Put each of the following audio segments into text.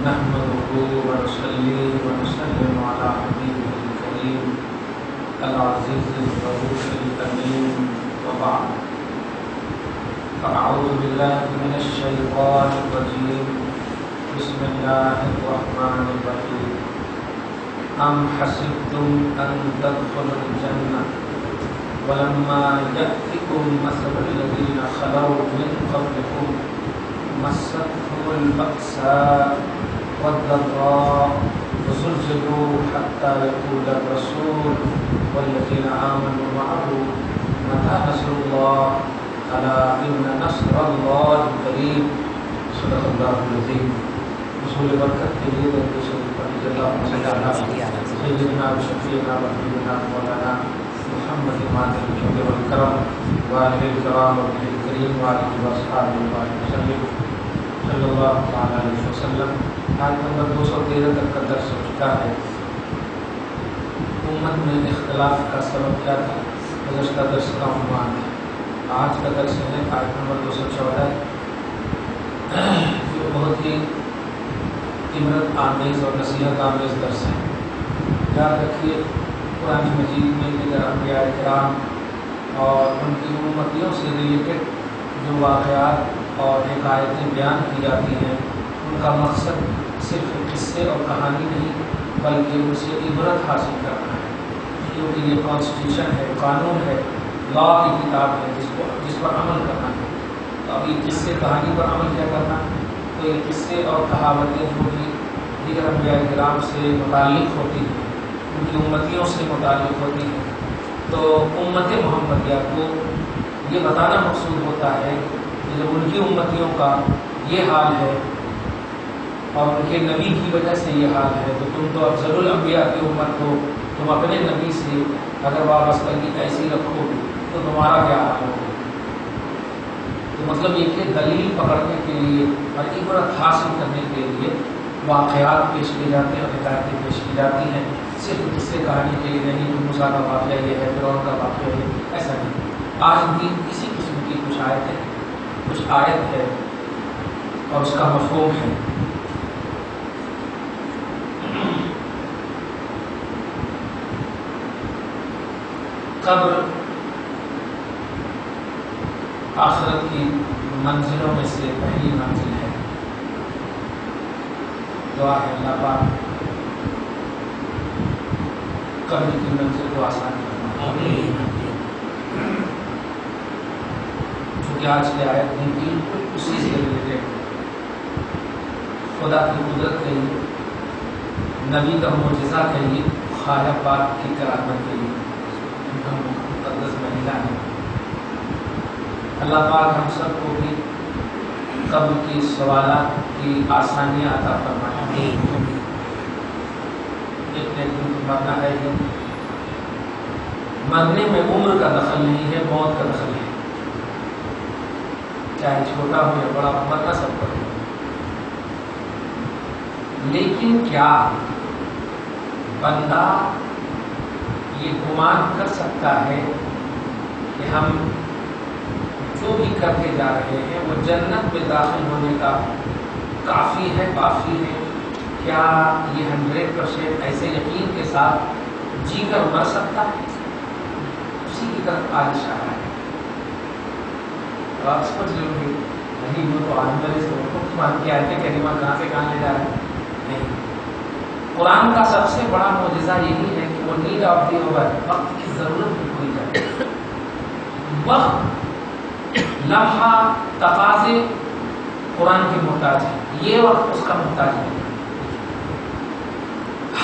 نحمده ونصلي ونسلم على حبيبه الكريم العزيز الرؤوف الأمين وبعد فأعوذ بالله من الشيطان الرجيم بسم الله الرحمن الرحيم أم حسبتم أن تدخلوا الجنة ولما يأتكم مثل الذين خلوا من قبلكم مستهم البأساء والضراء وزلزلوا حتى يقول الرسول والذين آمنوا معه متى نصر الله ألا إن نصر الله قريب صدق الله العظيم رسول برکت کے لیے درود شریف پڑھیے اللهم صل على سيدنا وشفيعنا وحبيبنا مولانا محمد ماضي الجود والكرم وآله الكرام وابنه الكريم وآله وأصحابه وسلم صلی اللہ تعالیٰ علیہ وسلم. آج نمبر 213 تک کا درس ہو چکا ہے. امت میں اختلاف کا سبب کیا تھا گزشتہ درس کا عنوان ہے. آج کا درس ہے آج نمبر 214 جو بہت ہی عبرت آمیز اور نصیحت آمیز درس ہے. یاد رکھیے قرآن مجید میں دیگر انبیاء کرام اور ان کی امتیوں سے ریلیٹڈ جو واقعات اور حکایتیں بیان کی جاتی ہیں ان کا مقصد صرف قصے اور کہانی نہیں بلکہ ان سے عبرت حاصل کرنا ہے، کیونکہ یہ کانسٹیٹیوشن ہے، قانون ہے، لا کی کتاب ہے جس پر عمل کرنا ہے. تو اب یہ قصے کہانی پر عمل کیا کرنا، تو یہ قصے اور کہاوتیں جو بھی دیگر انبیاء کرام سے متعلق ہوتی ہیں ان کی امتیوں سے متعلق ہوتی ہیں، تو امت محمدیہ کو یہ بتانا مقصود ہوتا ہے جب ان کی امتیوں کا یہ حال ہے اور ان کے نبی کی وجہ سے یہ حال ہے تو تم تو افضل الانبیاء کی امت ہو، تم اپنے نبی سے اگر وابستگی ایسی رکھو تو تمہارا کیا حال ہوگا. تو مطلب یہ کہ دلیل پکڑنے کے لیے اور عبرت حاصل کرنے کے لیے واقعات پیش کی جاتے ہیں اور حکایتیں پیش کی جاتی ہیں، صرف اس سے کہانی کے لیے نہیں کہ موسیٰ کا واقعہ یہ ہے فرعون کا واقعہ یہ ایسا نہیں. آج بھی اسی قسم کی کچھ آیت ہے اور اس کا مفہوم ہے. قبر آخرت کی منزلوں میں سے پہلی منزل ہے. دعا ہے اللہ پاک قبر کی منزل کو آسان فرمائے. چونکہ آج کی آیت بالکل اسی سے ریلیٹڈ خدا کی قدرت کہیے، نبی کا معجزہ کہیے، خالق پاک کی کرامت کہیے، مقدس مہینہ ہے. اللہ پاک ہم سب کو بھی قبر کی سوالات کی آسانیاں عطا فرمائے. ایک دن مرنا ہے ہی، مرنے میں عمر کا دخل نہیں ہے، موت کا دخل ہے. چاہے چھوٹا ہو یا بڑا مرنا سب پر ہے. لیکن کیا بندہ یہ گمان کر سکتا ہے کہ ہم جو بھی کرتے جا رہے ہیں وہ جنت میں داخل ہونے کا کافی ہے، کافی ہے؟ کیا یہ 100% ایسے یقین کے ساتھ جی کر مر سکتا ہے؟ اسی کی طرف آج اشارہ ہے. آپ سمجھ لیں گے نہیں وہ تو آدمی کی آیتیں کریمہ کہاں سے کہاں لے جا رہے ہیں. نہیں، قرآن کا سب سے بڑا معجزہ یہی ہے کہ وہ نیڈ آف دی اوور، وقت کی ضرورت بھی پوری جائے. وقت لمحہ تقاضے قرآن کی محتاج ہے، یہ وقت اس کا محتاج نہیں.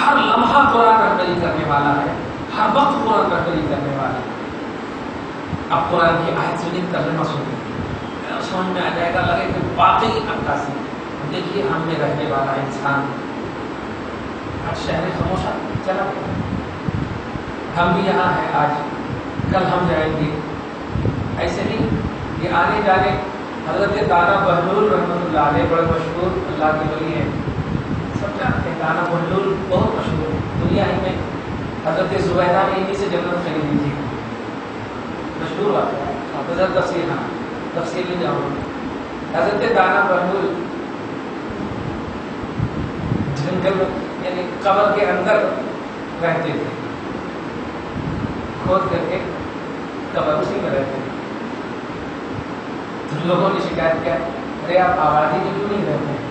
ہر لمحہ قرآن رہبری کرنے والا ہے، ہر وقت قرآن رہبری کرنے والا ہے. اب قرآن کی آیت سنیں، ترجمہ سنیں، سمجھ میں آ جائے گا، لگے کہ واقعی عکاسی. دیکھیے ہم میں رہنے والا انسان آج شہر خاموشہ چلا گیا. ہم بھی یہاں ہیں آج، کل ہم جائیں گے. ایسے نہیں یہ آنے جانے. حضرت دانا بہلول رحمۃ اللہ علیہ بڑے مشہور اللہ کے ولی ہیں، سب جانتے ہیں. دانا بہلول بہت مشہور ہے دنیا ہی میں. حضرت زبیدہ نے انہیں سے جنت خریدی تھی، مشہور بات ہے. حضرت تفصیل میں جاؤں. حضرت دانا بہلول جنگل یعنی قبر کے اندر رہتے تھے، کھود کر کے قبر اسی میں رہتے تھے. لوگوں نے شکایت کیا، ارے آپ آبادی میں کیوں نہیں رہتے ہیں،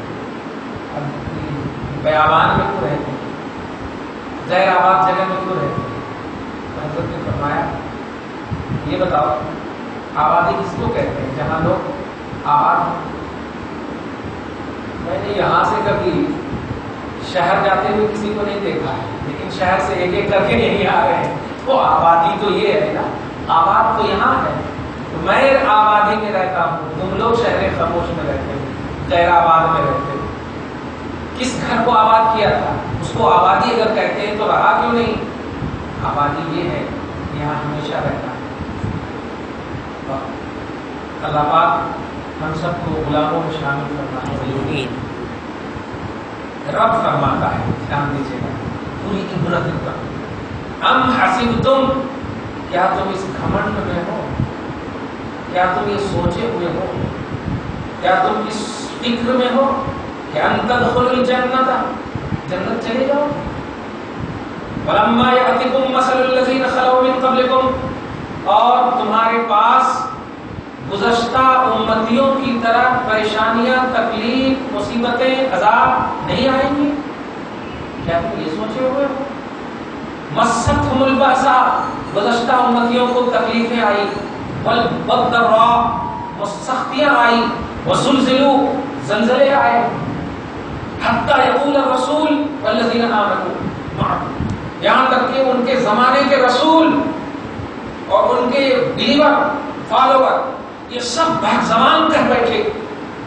بیابان میں کیوں رہتے ہیں، غیر آباد جگہ میں کیوں رہتے ہیں؟ حضرت نے فرمایا یہ بتاؤ آبادی کس کو کہتے ہیں؟ جہاں لوگ آباد ہیں. میں نے یہاں سے کبھی شہر جاتے ہوئے کسی کو نہیں دیکھا ہے، لیکن شہر سے ایک ایک کر کے نہیں آ رہے ہیں، تو آبادی تو یہ ہے نا، آباد تو یہاں ہے. تو میں آبادی میں رہتا ہوں، تم لوگ شہر خاموش میں رہتے ہو، غیر آباد میں رہتے ہو. کس گھر کو آباد کیا تھا؟ اس کو آبادی اگر کہتے ہیں تو رہا کیوں نہیں؟ آبادی یہ ہے یہاں ہمیشہ رہتا ہے. اللہ پاک ہم سب کو غلاموں میں شامل فرمائے. رب فرماتا ہے، دھیان دیجیے گا، پوری عبرت کا. ام حسبتم، کیا تم اس گھمنڈ میں ہو، کیا تم یہ سوچے ہوئے ہو، کیا تم اس فکر میں ہو کہ ان تدخلوا الجنت، جنت چلے جاؤ. ولما یأتکم مثل الذین خلوا من قبلکم، اور تمہارے پاس گزشتہ امتیوں کی طرح پریشانیاں، تکلیف، مصیبتیں، عذاب نہیں آئیں گی؟ کیا تم یہ سوچے ہوئے ہو؟ مستہم البأساء، گزشتہ امتیوں کو تکلیفیں آئی، والضراء، سختیاں آئی، وزلزلوا، زلزلے آئے، حتی یقول الرسول والذین آمنوا معه، یہاں تک کہ ان کے زمانے کے رسول اور ان کے بیلیور، فالوور، یہ سب بہت زبان کر بیٹھے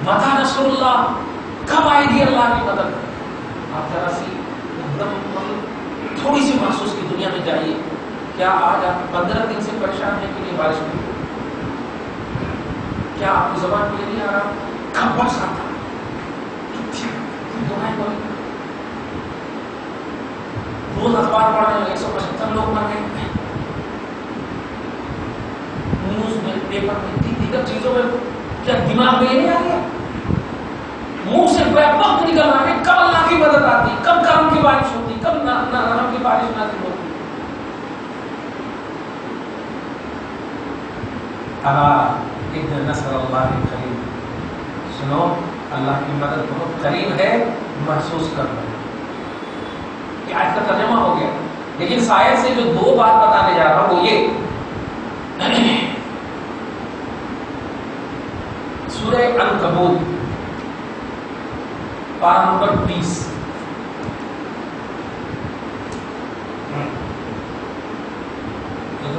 متی نصر اللہ، کب آئے گی اللہ کی مدد؟ آپ ذرا سی ایک دم تھوڑی سی محسوس کی دنیا میں جائیے. کیا آج آپ 15 دن سے پریشان ہیں کہ نہیں بارش میں؟ کیا آپ کی زبان پہ نہیں آ رہا کب برس آتا؟ دعائیں بولیں. روز اخبار پڑھ رہے ہیں 175 لوگ مر گئے، نیوز میں، پیپر میں، دیگر چیزوں میں. کیا دماغ میں یہ نہیں آ گیا؟ منہ سے وقت نکل رہا ہے کب اللہ کی مدد آتی، کب کرم کی بارش ہوتی، کب رحم کی بارش نازل ہوتی. ان نصر اللہ قریب، سنو اللہ کی مدد بہت قریب ہے، محسوس کر لو. یہ آج کا ترجمہ ہو گیا، لیکن شاید سے جو دو بات بتانے جا رہا ہوں وہ یہ، سورہ عنکبوت پارہ نمبر 20،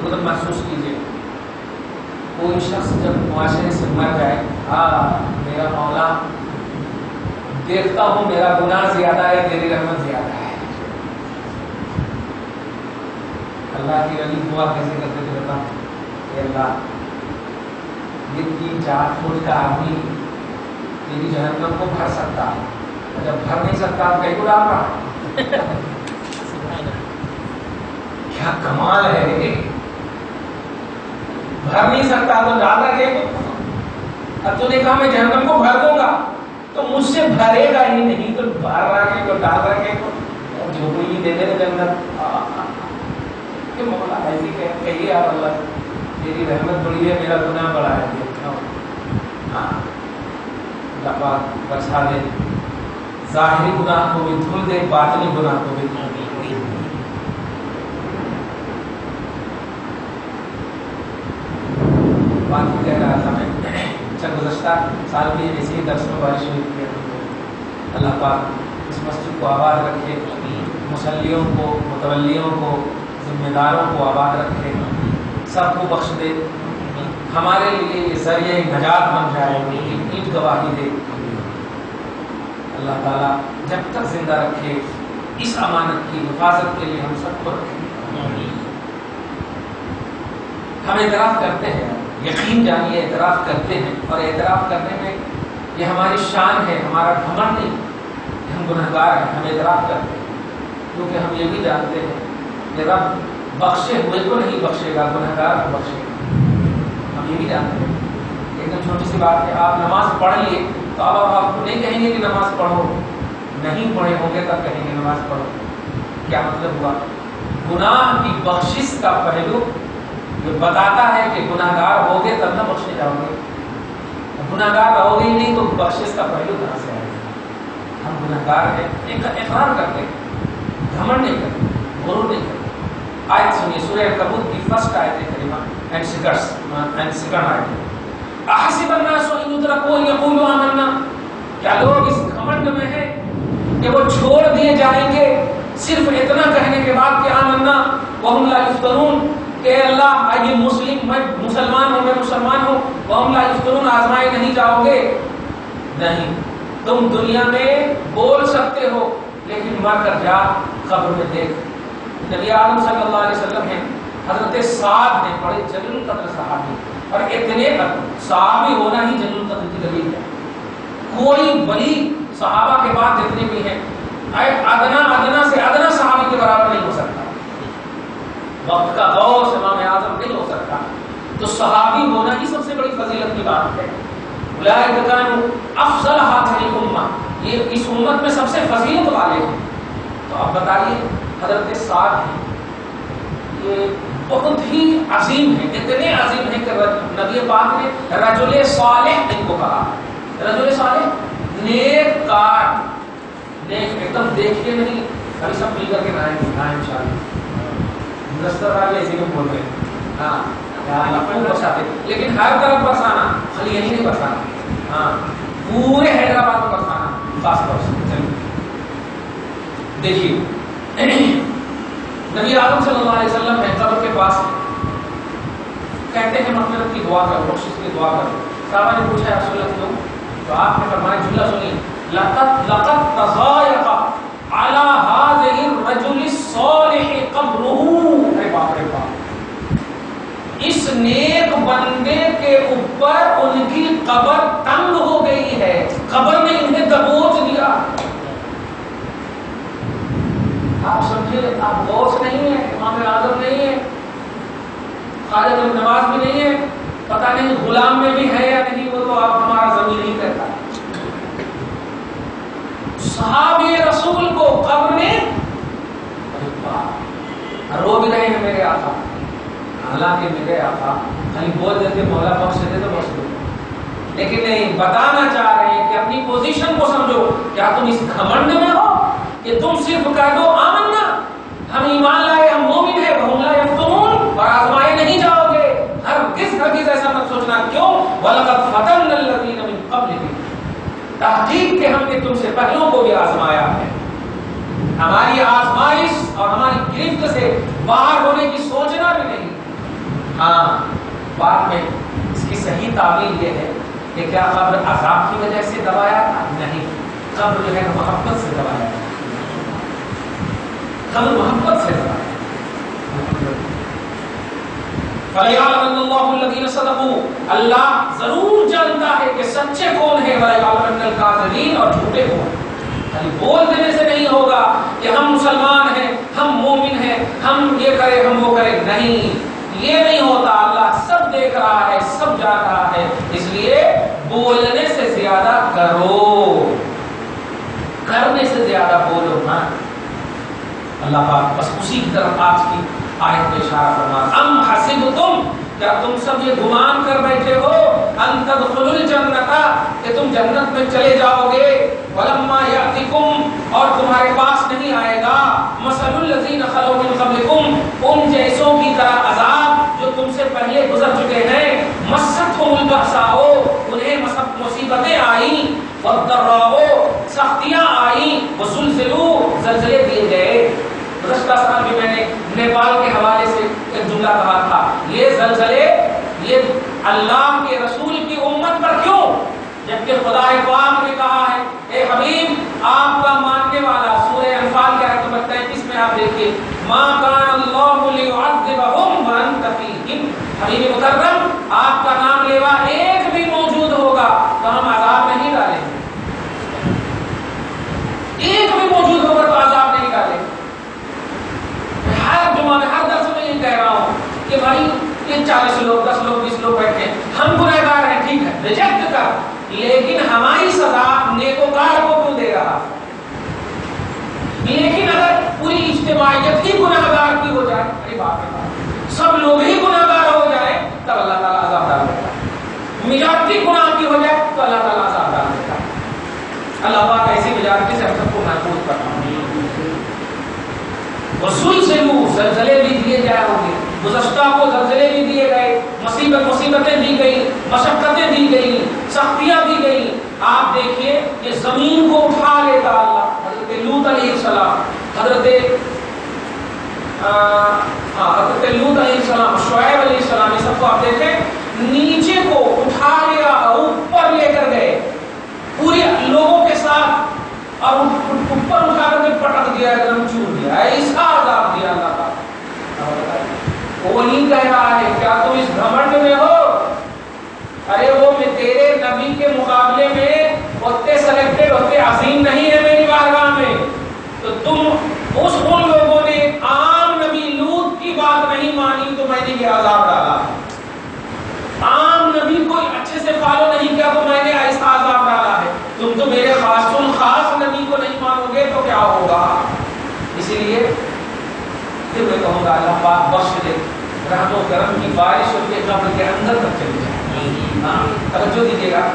مطلب محسوس کیجیے. کوئی شخص جب معاشرے سے مر جائے، میرا مولا دیکھتا ہوں میرا گناہ زیادہ ہے، تیری رحمت زیادہ ہے. اللہ کی ولی دعا کیسے کرتے تھے بتا؟ کہ اللہ یہ 3-4 فٹ کا آدمی تیری جہنم کو بھر سکتا ہے، جب بھر نہیں سکتا تو کہیں گلا رہا. کیا کمال ہے، بھر نہیں سکتا تو ڈال رکھے. اب تو نے کہا میں جہنم کو بھر دوں گا، تو مجھ سے بھرے گا ہی نہیں، تو بھر رکھے کو ڈال رکھے کو جو کوئی دے دے جنت. کہ مولا ایسی کہیے یار اللہ تیری رحمت بڑی ہے، میرا گناہ بڑا ہے. اللہ پاک برسا دے، ظاہری گناہ کو بھی دھل دے، باطنی گناہ کو بھی دھل دے. بات کہہ رہا تھا میں، گزشتہ سال بھی ایسے ہی درس میں بارش ہوئی تھی. اللہ پاک اس مسجد کو آباد رکھے، مصلیوں کو، متولیوں کو، ذمہ داروں کو آباد رکھے، سب کو بخش دے. ہمارے لیے یہ ذریعہ نجات بن جائے، اینٹ گواہی دے. اللہ تعالیٰ جب تک زندہ رکھے اس امانت کی حفاظت کے لیے ہم سب کو رکھے. ہم اعتراف کرتے ہیں، یقین جانیے اعتراف کرتے ہیں، اور اعتراف کرنے میں یہ ہماری شان ہے، ہمارا گھمنڈ نہیں. ہم گنہگار ہیں، ہم اعتراف کرتے ہیں، کیونکہ ہم یہ بھی جانتے ہیں کہ رب بخشے ہوئے کو نہیں بخشے گا، گنہگار کو بخشے گا. ہم یہ بھی جانتے ہیں. ایک دم چھوٹی سی بات ہے، آپ نماز پڑھ لیے تو اب آپ کو نہیں کہیں گے کہ نماز پڑھو، نہیں پڑھے ہوں گے تب کہیں گے نماز پڑھو. کیا مطلب ہوا؟ گناہ کی بخشش کا پہلو یہ بتاتا ہے کہ گناہ گار ہوگے تب نہ بخشے جاؤ گے. گناہ گار رہو گے ہی نہیں تو بخشش کا پہلو کہاں سے آئے گا؟ ہم گناہ گار ہیں، اقرار کرتے ہیں، گھمنڈ نہیں کرتے، غرور نہیں کرتے. آیت سنیے سورہ العنکبوت کی فرسٹ آیت کریمہ اینڈ سیکنڈ آیت. احسب الناس ان یترکوا ان یقولوا آمنا، کیا لوگ اس گھمنڈ میں ہیں کہ وہ چھوڑ دیے جائیں گے صرف اتنا کہنے کے بعد کہ آمنا وہم لا یفتنون، کہ اللہ یہ میں مسلمان ہوں وہم لا یفتنون، آزمائے نہیں جاؤ گے. نہیں، تم دنیا میں بول سکتے ہو لیکن مر کر جا قبر میں دیکھ. نبی اعظم صلی اللہ علیہ وسلم ہیں، حضرت سعد ہیں، بڑے جلیل القدر صحابی، اور اتنے صحابی ہونا ہی جلیل القدر کی دلیل ہے. کوئی ولی صحابہ کے بعد جتنے بھی ہیں ادنا سے ادنا صحابی کے برابر نہیں ہو سکتا. وقت کا غوث امام اعظم نہیں ہو سکتا. تو صحابی ہونا ہی سب سے بڑی فضیلت کی بات ہے. اولئک کانوا افضل هذه الامه، یہ اس امت میں سب سے فضیلت والے ہیں. تو اب بتائیے حضرت سعد ہیں، یہ بہت ہی عظیم ہیں، اتنے عظیم ہیں کہ نبی پاک نے رجل صالح ان کو کہا. رجل صالح نیک کار، نیک ایک دم دیکھیے نہیں. ابھی سب مل کر کے نائیں گے انشاءاللہ. دستر والے اسی کو بول رہے ہیں ہاں خوب برساتے، لیکن ہر طرف برسانا، خالی یہی نہیں برسانا، ہاں پورے حیدرآباد میں برسانا خاص طور سے. چلیے دیکھیے نبی اعظم صلی اللہ علیہ وسلم ہے قبر کے پاس کہتے ہیں مغفرت کی دعا کرو، بخشش کی دعا کرو. صحابہ نے پوچھا رسول اللہ کیوں؟ تو آپ نے فرمایا جملہ سنیے، لقد تضايق على هذه الرجل الصالح قبره. اے باپ رے باپ، اس نیک بندے کے اوپر ان کی قبر تنگ ہو گئی ہے، قبر نے انہیں دبوچ دیا. آپ سمجھے، آپ غوث نہیں ہیں، امام اعظم نہیں ہیں، خواجہ بن نواز بھی نہیں ہے، پتہ نہیں غلام میں بھی ہے یا نہیں، وہ تو آپ ہمارا ضمیر نہیں کرتا. صحابی رسول کو قبر میں رو بھی رہے ہیں میرے آقا، حالانکہ میرے آقا خالی بول دیتے مولا بخش دے تو بخش دے، لیکن نہیں، بتانا چاہ رہے ہیں کہ اپنی پوزیشن کو سمجھو. کیا تم اس گھمنڈ میں ہو کہ تم صرف کہہ دو آمنا، ہم ایمان لائے، ہم مومن ہیں، وہم لا یفتنون، اور آزمائے نہیں جاؤ گے؟ ہرگز ایسا مت سوچنا. کیوں؟ وَلَقَدْ فَتَنَّا الَّذِينَ مِن قَبْلِكُمْ، تحقیق کہ ہم نے تم سے پہلوں کو بھی آزمایا ہے. ہماری آزمائش اور ہماری گرفت سے باہر ہونے کی سوچنا بھی نہیں. ہاں بعد میں اس کی صحیح تعبیر یہ ہے کہ کیا قبر عذاب کی وجہ سے دبایا تھا؟ نہیں، قبر جو ہے محبت سے دبایا تھا، قبر محبت سے دبایا. فَلَيَعْلَمَنَّ اللَّهُ الَّذِينَ صَدَقُوا، اللہ ضرور جانتا ہے کہ سچے کون ہیں، وَلَيَعْلَمَنَّ الْكَاذِبِينَ، اور جھوٹے کون. بول دینے سے نہیں ہوگا کہ ہم مسلمان ہیں، ہم مومن ہیں، ہم یہ کریں ہم وہ کریں. نہیں، یہ نہیں ہوتا. اللہ سب دیکھ رہا ہے، سب جان رہا ہے. اس لیے بولنے سے زیادہ کرو، کرنے سے زیادہ بولو. ہاں اللہ پاک بس اسی کی طرف آج کی آیت میں اشارہ فرما. ام حسبتم، کیا تم سب یہ گمان کر بیٹھے ہو، ان تدخلوا الجنت، کہ تم جنت میں چلے جاؤ گے، ولما یاتکم، اور تمہارے پاس نہیں آئے گا، مثل الذین خلوا من قبلکم، ان جیسوں کی طرح عذاب جو تم سے پہلے گزر چکے ہیں. مستہم البأساء، انہیں مصیبتیں آئیں، والضراء، سختیاں آئیں، وزلزلوا، زلزلے دیے گئے. گزشتہ سال بھی میں نے نیپال کے حوالے سے ایک جملہ کہا تھا، یہ زلزلے یہ اللہ کے رسول کی امت پر کیوں؟ جبکہ خدا پاک نے کہا ہے، اے حبیب آپ کا ماننے والا، سورہ انفال کے آیت نمبر 33 میں آپ دیکھیے، ما کان اللہ لیعذبہم وانت فیہم، حبیب مکرم آپ کا نام لیوا ایک بھی موجود ہوگا تو ہم عذاب نہیں ڈالیں گے. ایک بھی موجود ہوگا تو عذاب نہیں ڈالیں گے. ہر جمعہ میں ہر درس میں یہ کہہ رہا ہوں کہ بھائی یہ 40 لوگ 10 لوگ 20 لوگ بیٹھے ہیں، ہم گنہگار ہیں، ٹھیک ہے ریجیکٹ کر، لیکن ہماری سزا نیکوکار کو کیوں دے رہا؟ اجتماعیت ہی گناہگار کی ہو جائے، ارے باپ رے باپ، سب لوگ ہی گناہگار ہو جائیں تب اللہ تعالیٰ عذاب ڈال دیتا ہے، میجارٹی گناہ کی ہو جائے تو اللہ تعالیٰ عذاب ڈال دیتا ہے۔ اللہ پاک ایسی میجارٹی سے ہم سب کو محفوظ کرنا۔ وزلزلوا، زلزلے بھی دیے جائے ہوں گے، گزشتہ کو زلزلے بھی دیے گئے، مصیبتیں دی گئی، مشقتیں دی گئی، سختیاں دی گئی۔ آپ دیکھیے یہ زمین کو اٹھا لیتا اللہ، حضرت لوط علیہ السلام، حضرت لوط علیہ السلام، شعیب علیہ السلام، یہ سب کو آپ دیکھیں نیچے کو اٹھا لیا، اوپر لے کر گئے پورے لوگوں کے ساتھ، اور اوپر اٹھا کر کے پٹک دیا، ایک دم چور دیا، ایسا عذاب دیا اللہ کا۔ وہ نہیں کہہ رہا ہے کیا تم اس گھمنڈ میں ہو؟ ارے وہ تیرے نبی کے مقابلے میں اتنے سلیکٹڈ، اتنے عظیم نہیں ہے میری بارگاہ میں، تو تم ان لوگوں نے عام نبی لوط کی بات نہیں مانی تو میں نے یہ عذاب ڈالا، عام نبی کو اچھے سے فالو نہیں کیا تو میں نے ایسا عذاب ڈالا ہے، تم تو میرے خاص نبی کو نہیں مانو گے تو کیا ہوگا؟ اسی لیے پھر میں کہوں گا اللہ پاک بخش دے، رحم و کرم کی بارش ان کے قبر کے اندر تک چلی جائے۔ توجہ دیجیے گا،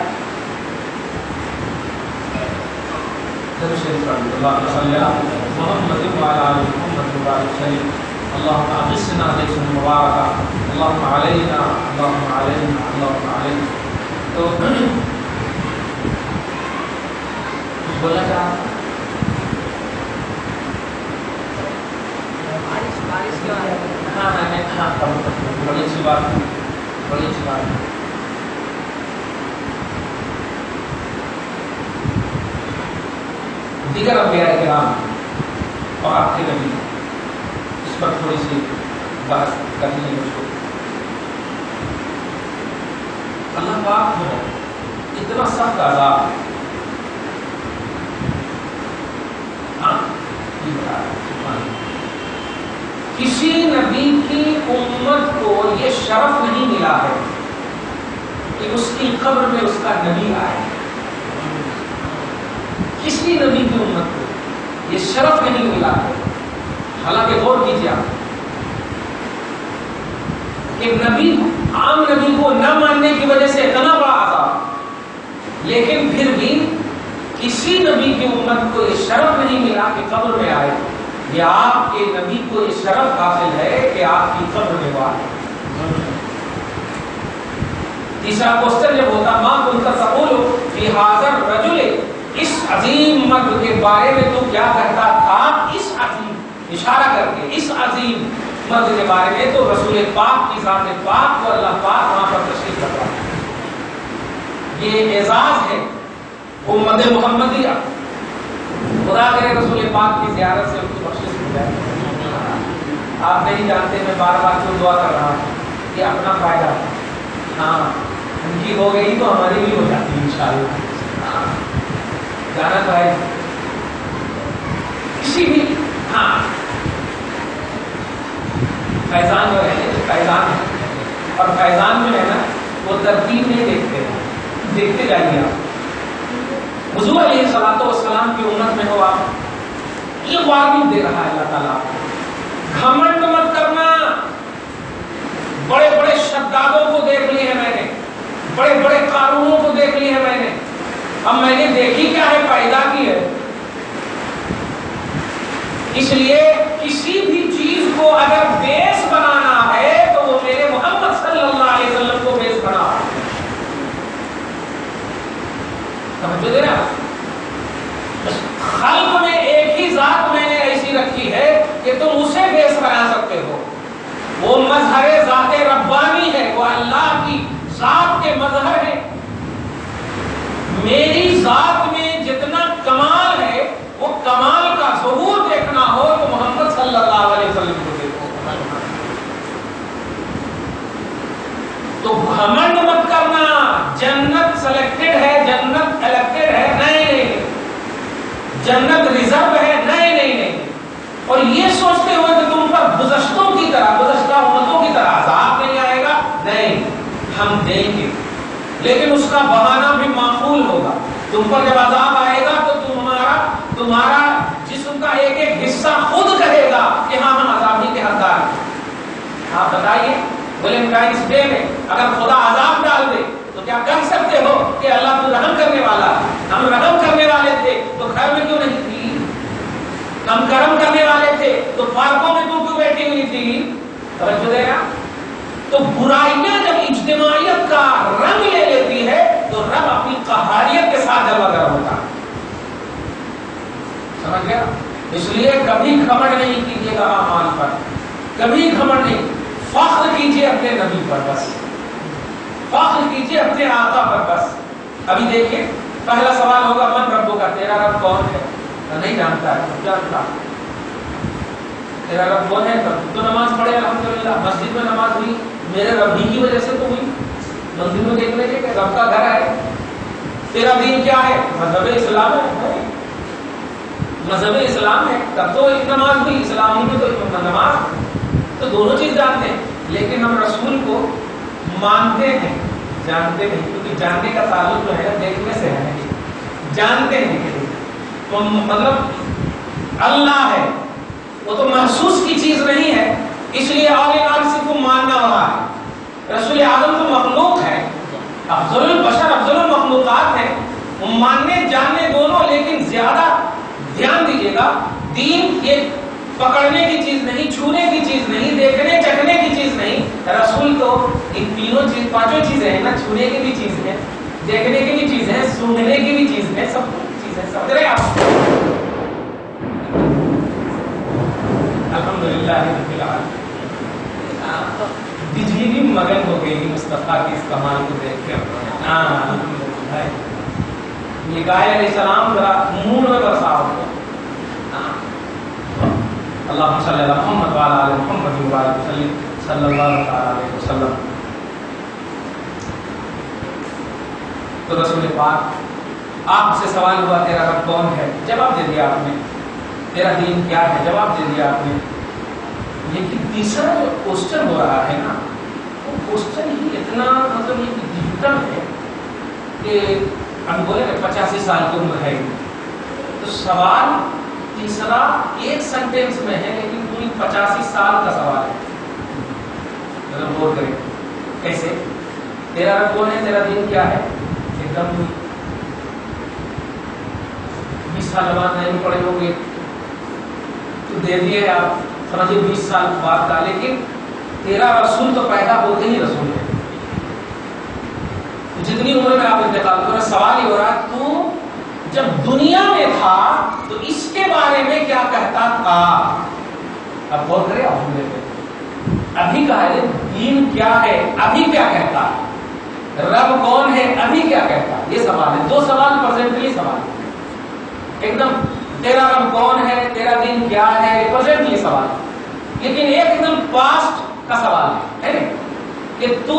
اللهم صل على محمد وعلى ال محمد وبارك وسلم، اللهم اغثنا غيثا مباركا، اللهم علينا اللهم علينا اللهم علينا۔ تو بولا کیا بارش کیوں آ رہا ہے؟ ہاں بڑی اچھی بات، بڑی اچھی بات۔ دیگر انبیاء کرام اور آپ کے نبی، اس پر تھوڑی سی بات کرنی ہے مجھ کو۔ اللہ پاک جو ہے اتنا سخت عذاب کسی نبی کی امت کو یہ شرف نہیں ملا ہے کہ اس کی قبر میں اس کا نبی آئے، کسی نبی کی امت کو یہ شرف نہیں ملا ہے۔ حالانکہ غور کیجیے آپ کہ نبی، عام نبی کو نہ ماننے کی وجہ سے اتنا بڑا عذاب، لیکن پھر بھی کسی نبی کی امت کو یہ شرف نہیں ملا کہ قبر میں آئے۔ یہ آپ کے نبی کو یہ شرف حاصل ہے کہ آپ کی قبر میں وہ آئے۔ تیسرا کوشچن جب ہوتا ماں کن تقول فی ھذا الرجل، اس عظیم مرد کے بارے میں تو کیا کہتا تھا، اس عظیم، اشارہ کر کے اس عظیم مرد کے بارے میں تو رسول پاک کی ذات پاک کو اللہ پاک وہاں پر تشریف رکھا ہے۔ یہ اعزاز ہے امت محمدیہ، خدا کرے رسول پاک کی زیارت سے ان کی بخشش ہو جائے۔ آپ نہیں جانتے میں بار بار کیوں دعا کر رہا ہوں، یہ اپنا فائدہ ہے۔ ہاں ان کی ہو گئی تو ہماری بھی ہو جاتی ہے انشاءاللہ۔ جانا تو ہے کسی بھی، ہاں فیضان جو ہے، فیضان اور فیضان جو ہے نا وہ ترتیب نہیں دیکھتے جائیے آپ۔ حضور علیہ الصلوۃ والسلام کی امت میں ہو آپ، یہ وارننگ دے رہا ہے اللہ تعالیٰ، گھمنڈ مت کرنا۔ بڑے بڑے شدادوں کو دیکھ لیے ہیں میں نے، بڑے بڑے قارونوں کو دیکھ لیے ہیں میں نے، اب میں نے دیکھی کیا ہے، پیدا کی ہے۔ اس لیے کسی بھی چیز کو اگر بیس بنانا ہے تو وہ میرے محمد صلی اللہ علیہ وسلم کو بیس بنا۔ سمجھو دے رہا، خلق میں ایک ہی ذات میں نے ایسی رکھی ہے کہ تم اسے بیس بنا سکتے ہو، وہ مظہر ذات ربانی ہے، وہ اللہ کی ذات کے مظہر ہے۔ میری ذات میں جتنا کمال ہے وہ کمال کا ظہور دیکھنا ہو تو محمد صلی اللہ علیہ وسلم کو دیکھو۔ تو گھمنڈ مت کرنا، جنت سلیکٹڈ ہے، جنت الیکٹڈ ہے، نہیں، جنت ریزرو ہے، نہیں۔ اور یہ سوچتے ہوئے کہ تم پر گزشتوں کی طرح، گزشتہ امتوں کی طرح عذاب نہیں آئے گا، نہیں، ہم دیں گے، لیکن اس کا بہانہ بھی معقول ہوگا۔ تم پر جب عذاب آئے گا تو تمہارا جسم کا ایک ایک حصہ خود کہے گا بتا رہے ہیں. آپ بتائیے ویلنٹائنس ڈے میں اگر خدا عذاب ڈال دے تو کیا کہہ سکتے ہو کہ اللہ تو رحم کرنے والا؟ ہم رحم کرنے والے تھے تو گھر میں کیوں نہیں تھی؟ ہم کرم کرنے والے تھے تو پارکوں میں تو کیوں بیٹھی ہوئی تھی؟ توجہ دے گا. تو برائیاں جب اجتماعیت کا رنگ لے لیتی ہے تو رب اپنی قہاریت کے ساتھ جلوہ گر ہوتا ہے. سمجھ گیا؟ اس لیے کبھی گھمنڈ نہیں کیجیے گا اعمال پر, کبھی گھمنڈ نہیں. فخر کیجیے اپنے نبی پر بس, فخر کیجیے اپنے آقا پر بس. ابھی دیکھیے پہلا سوال ہوگا من ربو کا, تیرا رب کون ہے؟ نہیں جانتا ہے, جانتا تیرا رب کون ہے؟ تو نماز پڑھے الحمدللہ, مسجد میں نماز ہوئی میرے رب ہی کی وجہ سے تو ہوئی. مندر میں دیکھ لیجیے کہ رب کا گھر ہے. تیرا دین کیا ہے؟ مذہب اسلام ہے, مذہب اسلام ہے, تب تو ایک نماز ہوئی. اسلامی میں تو نماز, تو دونوں چیز جانتے ہیں. لیکن ہم رسول کو مانتے ہیں, جانتے نہیں, کیونکہ جاننے کا تعلق جو ہے دیکھنے سے ہے. جانتے ہیں کہ تو مطلب اللہ ہے, وہ تو محسوس کی چیز نہیں ہے, اس لیے اور صرف ماننا ہوا ہے. رسول اعظم تو مخلوق ہے, افضل البشر, افضل المخلوقات ہیں, ماننے جاننے دونوں. لیکن زیادہ دھیان دیجیے گا, دین یہ پکڑنے کی چیز نہیں, چھونے کی چیز نہیں, دیکھنے چکھنے کی چیز نہیں. رسول تو ان تینوں چیز, پانچوں چیزیں ہیں نا, چھونے کی بھی چیز ہے, دیکھنے کی بھی چیز ہے, سونگنے کی بھی چیز ہے, سب چیز ہے. سمجھ رہے آپ؟ الحمدللہ رب العالمین. بجلی بھی مگن ہو گئی مصطفیٰ کے اس کمال کو دیکھ کر. یہ گائے علیہ السلام ذرا منہ میں برسا ہو. اللہم صلی اللہ محمد وعلی آل محمد وبارک وسلم صلی اللہ تعالی علیہ وسلم. تو رسول پاک آپ سے سوال ہوا تیرا رب کون ہے, جواب دے دیا آپ نے. تیرا دین کیا ہے, جواب دے دیا آپ نے. لیکن تیسرا جو کوسچن ہو رہا ہے نا, وہ کوسچن ہی اتنا مطلب یہ ڈیفیکلٹ ہے کہ ہم بولے کہ 85 سال کی عمر ہے, تو سوال تیسرا ایک سینٹینس میں ہے لیکن پوری 85 سال کا سوال ہے. مطلب غور کریں کیسے. تیرا رب کون ہے, تیرا دین کیا ہے, ایک دم 20 سال نماز نہیں پڑھے ہوں گے تو دے دیے آپ, سمجھے 20 سال بعد کا. لیکن تیرا رسول تو پیدا ہوتے ہی رسول ہے, جتنی عمر میں آپ انتقال کر رہے. سوال یہ ہو رہا ہے تو جب دنیا میں تھا تو اس کے بارے میں کیا کہتا تھا. اب غور کرے آپ, ابھی کا ہے دین کیا ہے, ابھی کیا کہتا, رب کون ہے, ابھی کیا کہتا. یہ سوال ہے, دو سوال پرزینٹلی سوال ہے ایک دم. تیرا رب کون ہے, تیرا دین کیا ہے, یہ پرزینٹلی سوال ہے. لیکن ایک دم پاسٹ کا سوال ہے کہ تو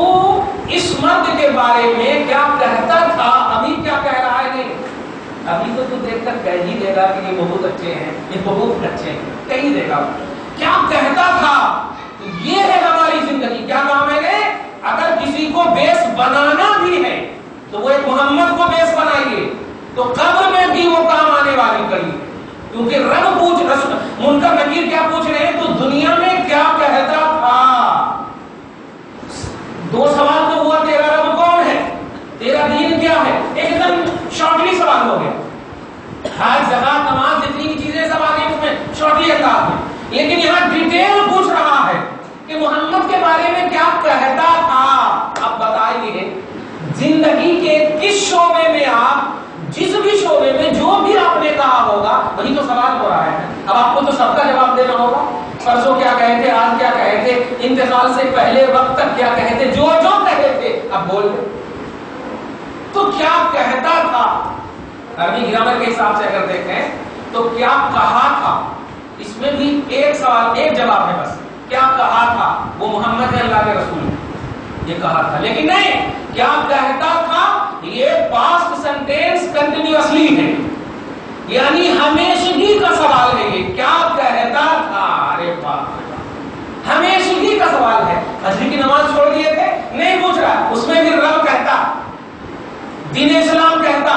اس مرد کے بارے میں کیا کہتا تھا, ابھی کیا کہہ رہا ہے. نہیں, ابھی تو دیکھ کر کہہ ہی دے گا کہ یہ بہت اچھے ہیں, یہ بہت اچھے ہیں, کہہ ہی دے گا. کیا کہتا تھا, تو یہ ہے ہماری زندگی. کیا کام ہے کہ اگر کسی کو بیس بنانا بھی ہے تو وہ ایک محمد کو بیس بنائیے, تو قبر میں بھی وہ کام آنے والی کریے. کیونکہ رب پوچھ, منکر نکیر کیا پوچھ رہے ہیں, تو دنیا میں کیا کہتا تھا. دو سوال تو ہوا, تیرا رب کون ہے, تیرا دین کیا ہے, ایک دم شارٹلی سوال ہو گیا. حج, زکات, نماز, جتنی چیزیں سب آ گئی اس میں شارٹلی انداز میں. لیکن یہاں ڈیٹیل پوچھ رہا ہے کہ محمد کے بارے میں کیا کہتا تھا. اب بتائیے زندگی کے کس شعبے میں, آپ جس بھی شعبے میں جو بھی آپ نے کہا ہوگا وہی تو سوال ہو رہا ہے. اب آپ کو تو سب کا جواب دینا ہوگا. پرسوں کیا کہے تھے, آج کیا کہے تھے, انتقال سے پہلے وقت تک کیا کہے تھے, جو جو کہے تھے اب بول دیں. تو کیا کہتا تھا, عربی گرامر کے حساب سے اگر دیکھیں تو کیا کہا تھا, اس میں بھی ایک سوال ایک جواب ہے بس. کیا کہا تھا, وہ محمد ہے, اللہ کے رسول ہے, یہ کہا تھا. لیکن نہیں, کیا کہتا تھا, یہ پاسٹ سینٹینس کنٹینیوسلی ہے, یعنی ہمیشگی کا سوال ہے. یہ کیا کہتا تھا, ارے باپ, ہمیشگی کا سوال ہے. فجر کی نماز چھوڑ دیے تھے, نہیں پوچھ رہا, اس میں بھی رب کہتا, دین اسلام کہتا.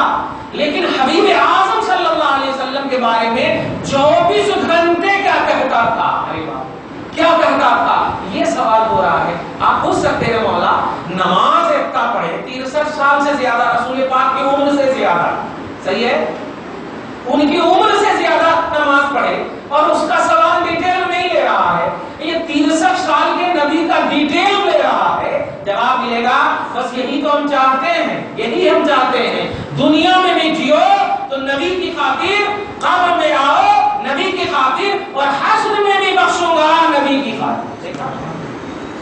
لیکن حبیب اعظم صلی اللہ علیہ وسلم کے بارے میں 24 گھنٹے کیا کہتا تھا. ارے باپ, کیا کرتا تھا؟ یہ سوال ہو رہا ہے. آپ پوچھ سکتے ہیں مولا نماز اتنا پڑھے 63 سال سے زیادہ رسول پاک کی عمر سے زیادہ, صحیح ہے, ان کی عمر سے زیادہ نماز پڑھے اور اس کا سوال ڈیٹیل نہیں لے رہا ہے, یہ 63 سال کے نبی کا ڈیٹیل لے رہا ہے. جواب ملے گا بس یہی تو ہم چاہتے ہیں, یہی ہم چاہتے ہیں. دنیا میں بھی جیو تو نبی کی خاطر, قبر میں آؤ نبی کی خاطر, اور حشر میں بھی بخشوں گا نبی کی خاطر.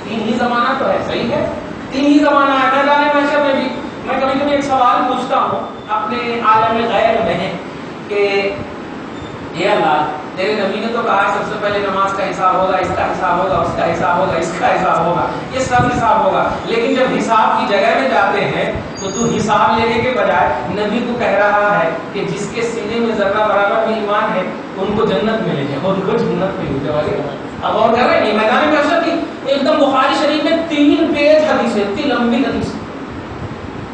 تین ہی زمانہ تو ہے, صحیح ہے, تین ہی زمانہ ہے. میدان محشر میں بھی میں کبھی کبھی ایک سوال پوچھتا ہوں اپنے عالم غیب میں کہ اے اللہ تیرے نبی نے تو کہا سب سے پہلے نماز کا حساب ہوگا, اس کا حساب ہوگا, اس کا حساب ہوگا, اس کا حساب ہوگا, یہ سب حساب ہوگا. لیکن جب حساب کی جگہ میں جاتے ہیں تو حساب لینے کے بجائے نبی کو کہہ رہا ہے کہ جس کے سینے میں ذرہ برابر بھی ایمان ہے ان کو جنت ملے گی, ان کو جنت ملے گی. اب اور کر رہے ہیں میدان محشر کی ایک دم بخاری شریف میں 3 پیج حدیث ہے, اتنی لمبی حدیث.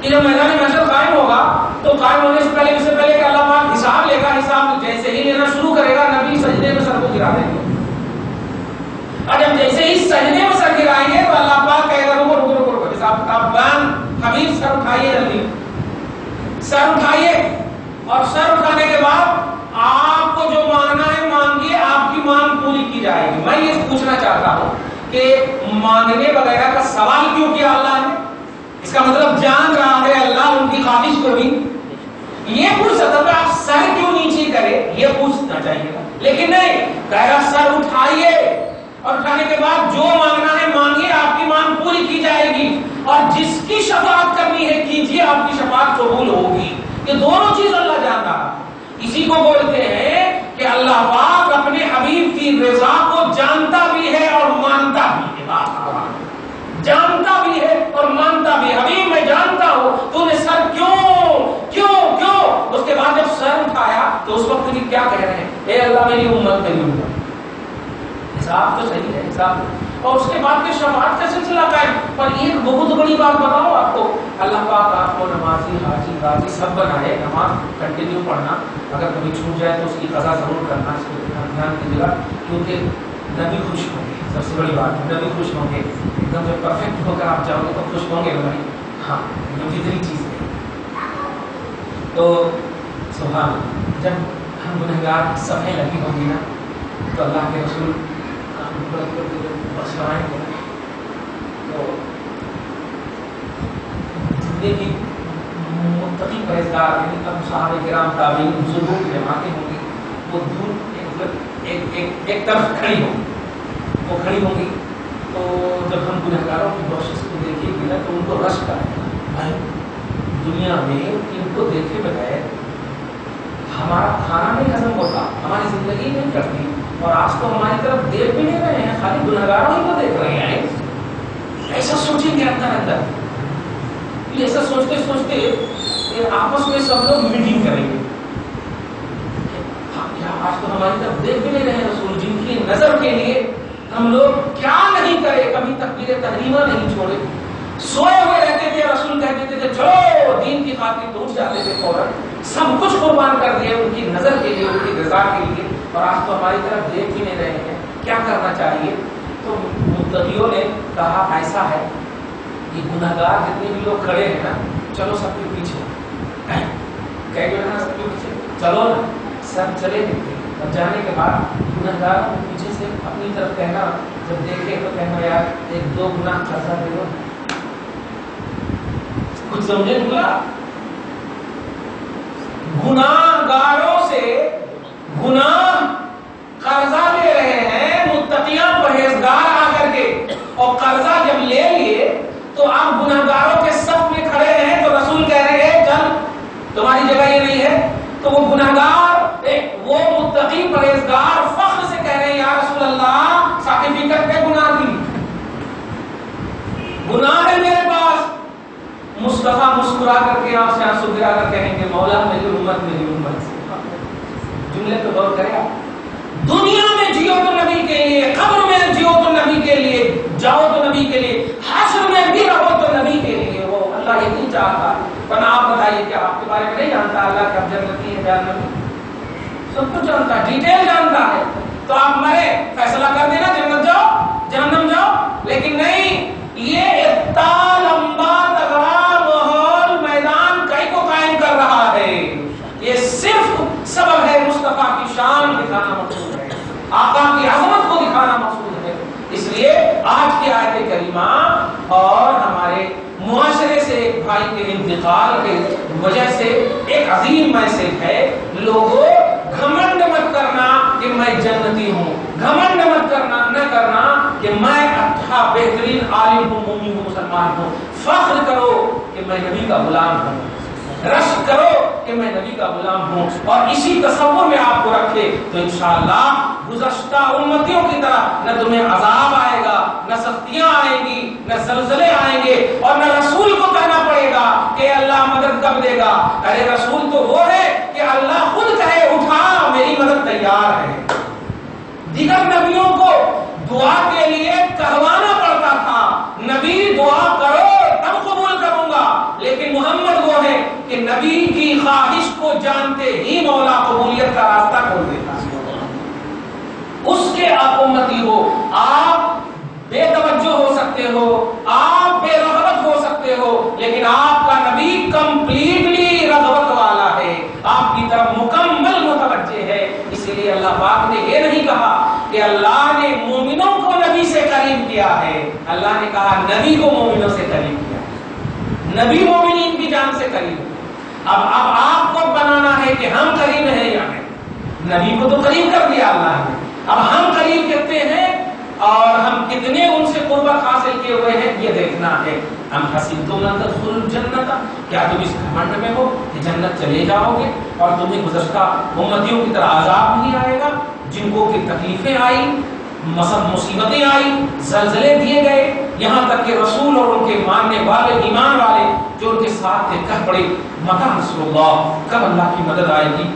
جب میدان محشر قائم ہوگا تو قائم ہونے سے پہلے کہ اللہ پاک حساب لے گا, حساب جیسے ہی لینا شروع کرے گا نبی سجدے میں سر کو گرا دیں گے. اور جب جیسے ہی سجدے میں سر گرائیں گے تو اللہ پاک کہے گا رکو رکو رکو رکو, حساب کتاب بند, حبیب سر اٹھائیے, جلدی سر اٹھائیے. اور سر اٹھانے کے بعد آپ کو جو مانگنا ہے مانگیے, آپ کی مانگ پوری کی جائے گی. میں یہ پوچھنا چاہتا ہوں کہ مانگنے وغیرہ کا سوال کیوں کیا اللہ نے؟ اس کا مطلب جان رہا ہے اللہ ان کی خواہش کو بھی. یہ پوچھ سکتا ہے آپ سر کیوں نیچے کرے, یہ پوچھنا چاہیے گا. لیکن نہیں, کہہ رہا سر اٹھائیے اور اٹھانے کے بعد جو مانگنا ہے مانگیے, آپ کی مانگ پوری کی جائے گی. اور جس کی شفاعت کرنی ہے کیجیے, آپ کی شفاعت قبول ہوگی. یہ دونوں چیز اللہ جانتا ہے. اسی کو بولتے ہیں کہ اللہ پاک اپنے حبیب کی رضا کو جانتا بھی ہے اور مانتا بھی ہے. جانتا بھی ہے اور مانتا بھی. حبیب میں جانتا ہوں تو نے سر کیوں کیوں کیوں. اس کے بعد جب سر اٹھایا تو اس وقت بھی کیا کہہ رہے ہیں, اے اللہ میری امت میری امت. حساب تو صحیح ہے, حساب. اور اس کے بعد کے شفاعت کا سلسلہ قائم. پر ایک بہت بڑی بات بتاؤ آپ کو, اللہ پاک آپ کو نمازی حاجی غازی سب بنائے, نماز کنٹینیو پڑھنا, اگر کبھی چھوٹ جائے تو اس کی قضا ضرور کرنا, اس کو دھیان دیجیے گا, کیونکہ نبی خوش ہوں گے. سب سے بڑی بات نبی خوش ہوں گے, ایک دم جب پرفیکٹ ہو کر آپ جاؤ گے تو خوش ہوں گے بھائی. ہاں یہ جتنی چیز ہے تو سبحان. جب ہم گنہگار صفحے لگی ہوں گی نا تو اللہ کے رسول بخشوائیں گے تو جتنے بھی متقی پرہیزگار ہیں, اب صحابہ کرام تابعین بزرگوں کی جماعتیں ہوں گی, وہ دور ایک طرف کھڑی ہوں گی, وہ کھڑی ہوں گی. تو جب ہم گنہگاروں کی کوشش کو دیکھیں گے نا تو ان کو رش کرے گا. دنیا میں ان کو دیکھے بغیر ہمارا کھانا نہیں ہضم ہوتا, ہماری زندگی نہیں کرتی. اور آج تو ہماری طرف دیکھ بھی نہیں رہے ہیں, خالی گنہگاروں ہی کو دیکھ رہے ہیں. ایسا سوچیں گے اندر, ایسا سوچتے سوچتے آپس میں سب لوگ میٹنگ کریں گے. آج تو ہماری طرف دیکھ بھی نہیں رہے رسول, جن کی نظر کے لیے ہم لوگ کیا نہیں کرے, کبھی تکبیر تحریمہ نہیں چھوڑے. سوئے ہوئے رہتے تھے, رسول کہتے تھے چلو دین کی خاطر, تو اٹھ جاتے تھے فوراً, سب کچھ قربان کر دیا ان کی نظر کے لیے, ان کی رضا کے لیے. اور آج تو ہماری طرف دیکھ بھی نہیں رہے ہیں. کیا کرنا چاہیے؟ تو متقیوں نے کہا ایسا ہے کہ گنہگار جتنے بھی لوگ کھڑے ہیں نا, چلو سب کے پیچھے, کہہ گئے نا سب کے پیچھے چلو نا, سب چلے گئے. اور جانے کے بعد گنہگار پیچھے سے اپنی طرف کہنا, جب دیکھے تو کہنا یار ایک دو گناہ قرضہ دے دو. کچھ سمجھے گناہ, گناہگاروں سے گناہ قرضہ لے رہے ہیں متقیاں پرہیزگار آ کر کے. اور قرضہ جب لے لیے تو آپ گناہگاروں کے صف میں کھڑے ہیں تو رسول کہہ رہے ہیں چل تمہاری جگہ یہ نہیں ہے. تو وہ گناہگار, وہ متقی پرہیزگار فخر سے کہہ رہے ہیں یا رسول اللہ سرٹیفکیٹ پہ گناہ دی, گناہ ہے میرے پاس. مصطفیٰ مسکرا کر کے آنکھ سے آنسو گرا کر کہیں گے مولا میری امت میری امت. جملے پہ غور کرے, دنیا میں جیو تو نبی کے لیے, قبر میں جیو تو نبی کے لیے, جاؤ تو نبی کے لیے, حشر میں بھی رہو تو نبی کے لیے. وہ اللہ یہ نہیں چاہتا. ورنہ آپ بتائیے کہ آپ کے بارے میں نہیں جانتا اللہ کہ آپ جنتی ہے جہنمی, سب کچھ جانتا ہے, ڈیٹیل جانتا ہے. تو آپ مرے فیصلہ کر دینا جنت جاؤ, کی شان دکھانا مقصود ہے، آقا کی عظمت کو دکھانا مقصود ہے۔ اس لیے آج کی آیت کریمہ اور ہمارے معاشرے سے ایک بھائی کے انتقال کے وجہ سے ایک عظیم میسج ہے، لوگوں گھمنڈ مت کرنا کہ میں جنتی ہوں، گھمنڈ مت کرنا کہ میں اچھا بہترین عالم ہوں، مومن ہوں، مسلمان ہوں، فخر کرو کہ میں نبی کا غلام ہوں، رشک کرو کہ میں نبی کا غلام ہوں، اور اسی تصور میں آپ کو رکھے تو انشاءاللہ گزشتہ امتیوں کی طرح نہ تمہیں عذاب آئے گا، نہ سختیاں آئیں گی، نہ زلزلے آئیں گے، اور نہ رسول کو کہنا پڑے گا کہ اللہ مدد کب دے گا۔ ارے رسول تو وہ ہے کہ اللہ خود کہے اٹھا میری مدد تیار ہے۔ دیگر نبیوں کو دعا کے لیے کہوانا پڑتا تھا، نبی دعا کرو تب قبول کروں گا، لیکن محمد وہ ہے کہ نبی کی خواہش کو جانتے ہی مولا قبولیت کا راستہ کھول دیتا ہے۔ اس کے آپ امتی ہو، آپ بے توجہ ہو سکتے ہو، آپ بے رغبت ہو سکتے ہو، لیکن آپ کا نبی کمپلیٹلی رغبت والا ہے، آپ کی طرف مکمل متوجہ ہے۔ اسی لیے اللہ پاک نے یہ نہیں کہا کہ اللہ نے مومنوں کو نبی سے قریب کیا ہے، اللہ نے کہا نبی کو مومنوں سے قریب کیا ہے، نبی مومنین کی جان سے قریب ہے۔ اب آپ کو بنانا ہے کہ ہم قریب ہیں یا نہیں، نبی کو تو قریب کر دیا اللہ نے، اب ہم قریب کہتے ہیں اور ہم کتنے ان سے قربت حاصل کیے ہوئے ہیں یہ دیکھنا ہے۔ ہم حسبتم ان تدخلوا الجنۃ، کیا تم اس گھمنڈ میں ہو کہ جنت چلے جاؤ گے اور تمہیں گزشتہ امتیوں کی طرح عذاب نہیں آئے گا، جن کو کہ تکلیفیں آئی، مصیبتیں آئی، زلزلے دیے گئے، یہاں تک کہ رسول اور ان کے ماننے والے ایمان والے جو ان کے ساتھ تھے کہہ پڑے متى نصر اللہ، کب اللہ کی مدد آئے گی؟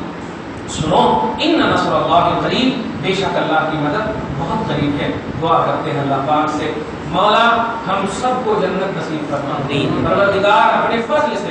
سنو ان نصر اللہ قریب، بے شک اللہ کی مدد بہت قریب ہے۔ دعا کرتے ہیں اللہ پاک سے مولا ہم سب کو جنت نصیب فرما، پروردگار اپنے فضل سے